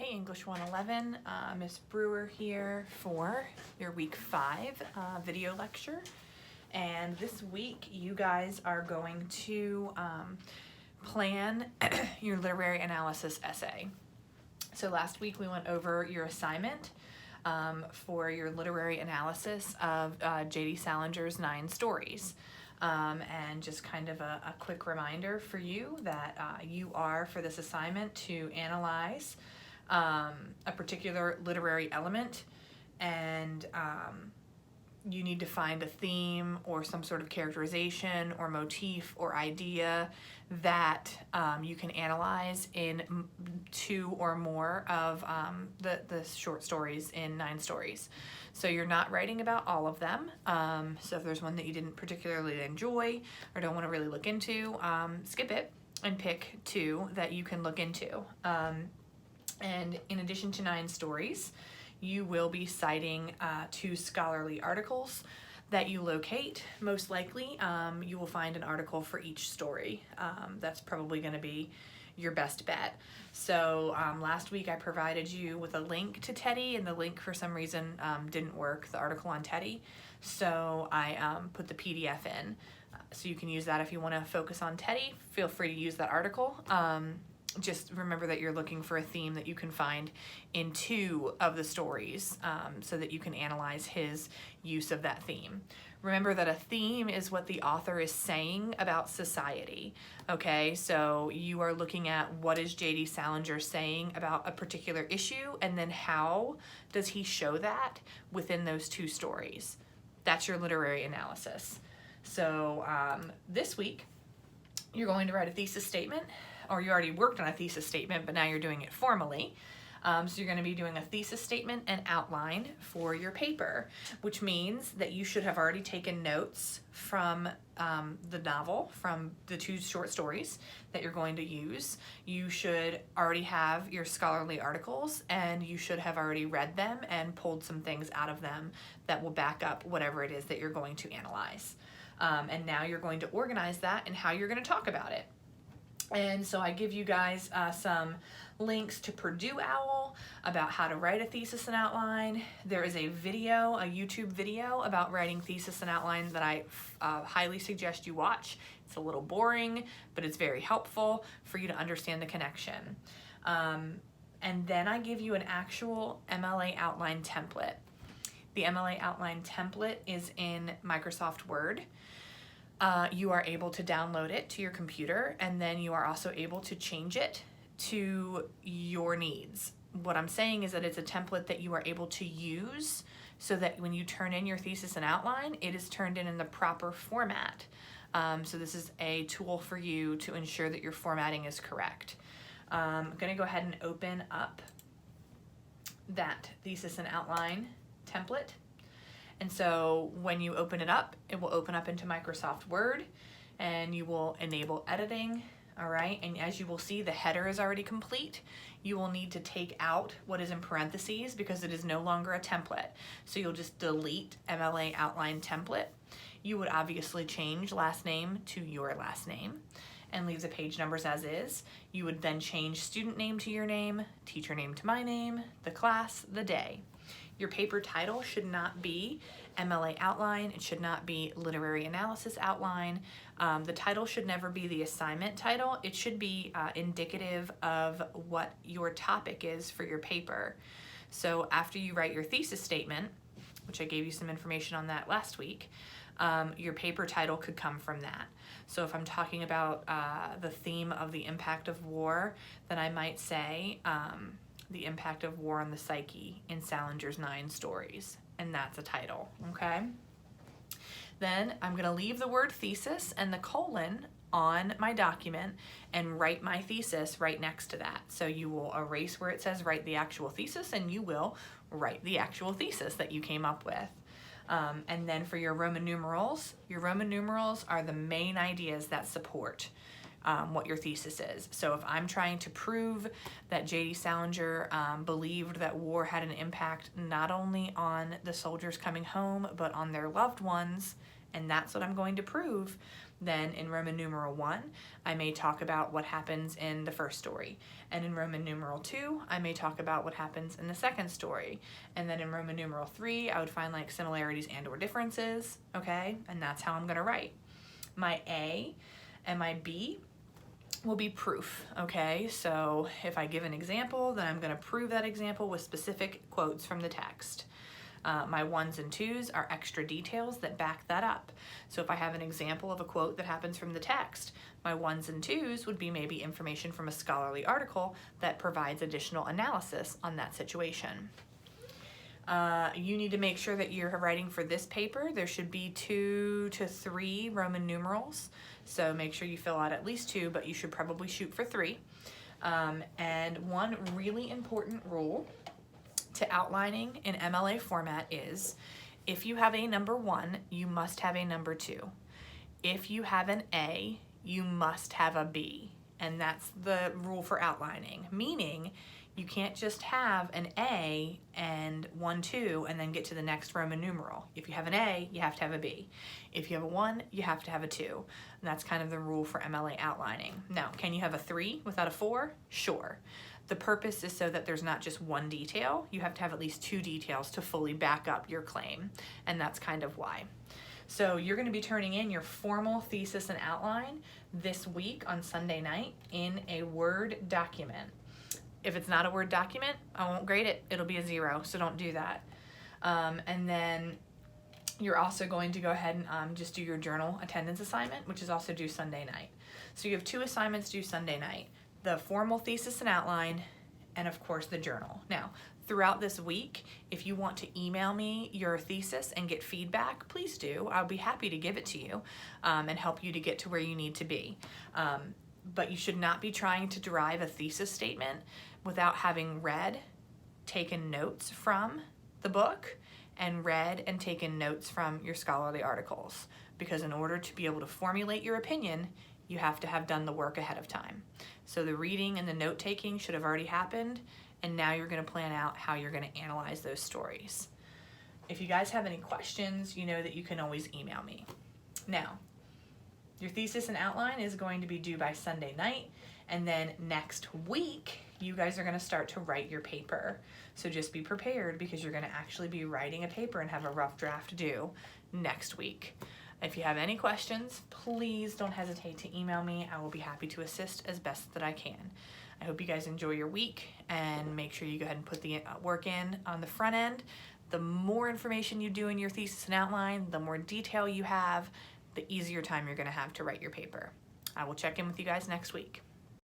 Hey, English 111, Miss Brewer here for your week 5 video lecture. And this week you guys are going to plan your literary analysis essay. So last week we went over your assignment for your literary analysis of J.D. Salinger's 9 stories. And just kind of a quick reminder for you that you are, for this assignment, to analyze a particular literary element, and you need to find a theme or some sort of characterization or motif or idea that you can analyze in 2 or more of the short stories in 9 stories. So you're not writing about all of them. So if there's one that you didn't particularly enjoy or don't want to really look into, skip it and pick 2 that you can look into. And in addition to 9 stories, you will be citing 2 scholarly articles that you locate. Most likely, you will find an article for each story. That's probably going to be your best bet. So last week I provided you with a link to Teddy, and the link for some reason didn't work, the article on Teddy. So I put the PDF in. So you can use that if you want to focus on Teddy. Feel free to use that article. Just remember that you're looking for a theme that you can find in 2 of the stories, so that you can analyze his use of that theme. Remember that a theme is what the author is saying about society, okay? So you are looking at what is J.D. Salinger saying about a particular issue, and then how does he show that within those 2 stories. That's your literary analysis. So this week, you're going to write a thesis statement, or you already worked on a thesis statement, but now you're doing it formally. So you're going to be doing a thesis statement and outline for your paper, which means that you should have already taken notes from the novel, from the 2 short stories that you're going to use. You should already have your scholarly articles, and you should have already read them and pulled some things out of them that will back up whatever it is that you're going to analyze. And now you're going to organize that and how you're going to talk about it. And so I give you guys some links to Purdue OWL about how to write a thesis and outline. There is a video, a YouTube video about writing thesis and outline that I highly suggest you watch. It's a little boring, but it's very helpful for you to understand the connection. And then I give you an actual MLA outline template. The MLA outline template is in Microsoft Word. You are able to download it to your computer, and then you are also able to change it to your needs. What I'm saying is that it's a template that you are able to use so that when you turn in your thesis and outline, it is turned in the proper format. So this is a tool for you to ensure that your formatting is correct. I'm going to go ahead and open up that thesis and outline template. And so when you open it up, it will open up into Microsoft Word, and you will enable editing, all right? And as you will see, the header is already complete. You will need to take out what is in parentheses because it is no longer a template. So you'll just delete MLA outline template. You would obviously change last name to your last name and leave the page numbers as is. You would then change student name to your name, teacher name to my name, the class, the day. Your paper title should not be MLA outline. It should not be literary analysis outline. The title should never be the assignment title. It should be indicative of what your topic is for your paper. So after you write your thesis statement, which I gave you some information on that last week, your paper title could come from that. So if I'm talking about the theme of the impact of war, then I might say, the impact of war on the psyche in Salinger's 9 stories, and that's a title, okay? Then I'm going to leave the word thesis and the colon on my document and write my thesis right next to that. So you will erase where it says write the actual thesis, and you will write the actual thesis that you came up with. And then for your Roman numerals are the main ideas that support what your thesis is. So if I'm trying to prove that J.D. Salinger believed that war had an impact not only on the soldiers coming home, but on their loved ones, and that's what I'm going to prove, Then in Roman numeral 1, I may talk about what happens in the first story. And in Roman numeral 2, I may talk about what happens in the second story. And then in Roman numeral 3, I would find like similarities and or differences, okay? And that's how I'm gonna write. My A and my B will be proof, okay? So if I give an example, then I'm gonna prove that example with specific quotes from the text. My 1s and 2s are extra details that back that up. So if I have an example of a quote that happens from the text, my 1s and 2s would be maybe information from a scholarly article that provides additional analysis on that situation. You need to make sure that you're writing for this paper. There should be 2 to 3 Roman numerals. So make sure you fill out at least 2, but you should probably shoot for 3. And one really important rule to outlining in MLA format is if you have a number 1, you must have a number 2. If you have an A, you must have a B. And that's the rule for outlining, meaning you can't just have an A and 1, 2, and then get to the next Roman numeral. If you have an A, you have to have a B. If you have a 1, you have to have a 2. And that's kind of the rule for MLA outlining. Now, can you have a 3 without a 4? Sure. The purpose is so that there's not just one detail. You have to have at least 2 details to fully back up your claim, and that's kind of why. So you're going to be turning in your formal thesis and outline this week on Sunday night in a Word document. If it's not a Word document, I won't grade it. It'll be a 0, so don't do that. And then you're also going to go ahead and just do your journal attendance assignment, which is also due Sunday night. So you have 2 assignments due Sunday night: the formal thesis and outline, and of course the journal. Now, throughout this week, if you want to email me your thesis and get feedback, please do. I'll be happy to give it to you and help you to get to where you need to be. But you should not be trying to derive a thesis statement without having read, taken notes from the book, and read and taken notes from your scholarly articles. Because in order to be able to formulate your opinion, you have to have done the work ahead of time. So the reading and the note-taking should have already happened, and now you're going to plan out how you're going to analyze those stories. If you guys have any questions, you know that you can always email me. Now, your thesis and outline is going to be due by Sunday night, and then next week, you guys are going to start to write your paper. So just be prepared, because you're going to actually be writing a paper and have a rough draft due next week. If you have any questions, please don't hesitate to email me. I will be happy to assist as best that I can. I hope you guys enjoy your week, and make sure you go ahead and put the work in on the front end. The more information you do in your thesis and outline, the more detail you have, the easier time you're going to have to write your paper. I will check in with you guys next week.